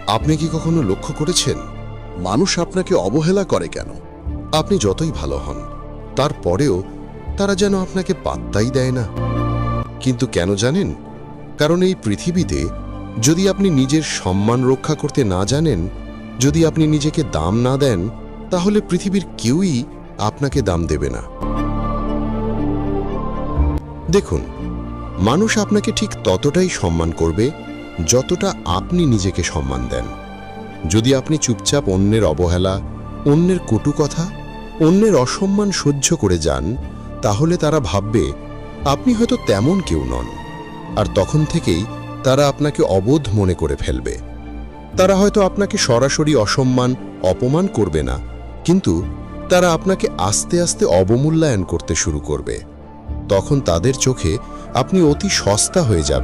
আপনি কি কখনো লক্ষ্য করেছেন মানুষ আপনাকে অবহেলা করে কেন? আপনি যতই ভালো হন তারপরেও তারা যেন আপনাকে পাত্তাই দেয় না। কিন্তু কেন জানেন? কারণ এই পৃথিবীতে যদি আপনি নিজের সম্মান রক্ষা করতে না জানেন, যদি আপনি নিজেকে দাম না দেন, তাহলে পৃথিবীর কেউই আপনাকে দাম দেবে না। দেখুন, মানুষ আপনাকে ঠিক ততটাই সম্মান করবে যতটা আপনি নিজেকে সম্মান দেন। যদি আপনি চুপচাপ অন্যের অবহেলা, অন্যের কটু কথা, অন্যের অসম্মান সহ্য করে যান, তাহলে তারা ভাববে আপনি হয়তো তেমন কেউ নন। আর তখন থেকেই তারা আপনাকে অবোধ মনে করে ফেলবে। তারা হয়তো আপনাকে সরাসরি অসম্মান, অপমান করবে না, কিন্তু তারা আপনাকে আস্তে আস্তে অবমূল্যায়ন করতে শুরু করবে। তখন তাদের চোখে আপনি অতি সস্তা হয়ে যাবেন।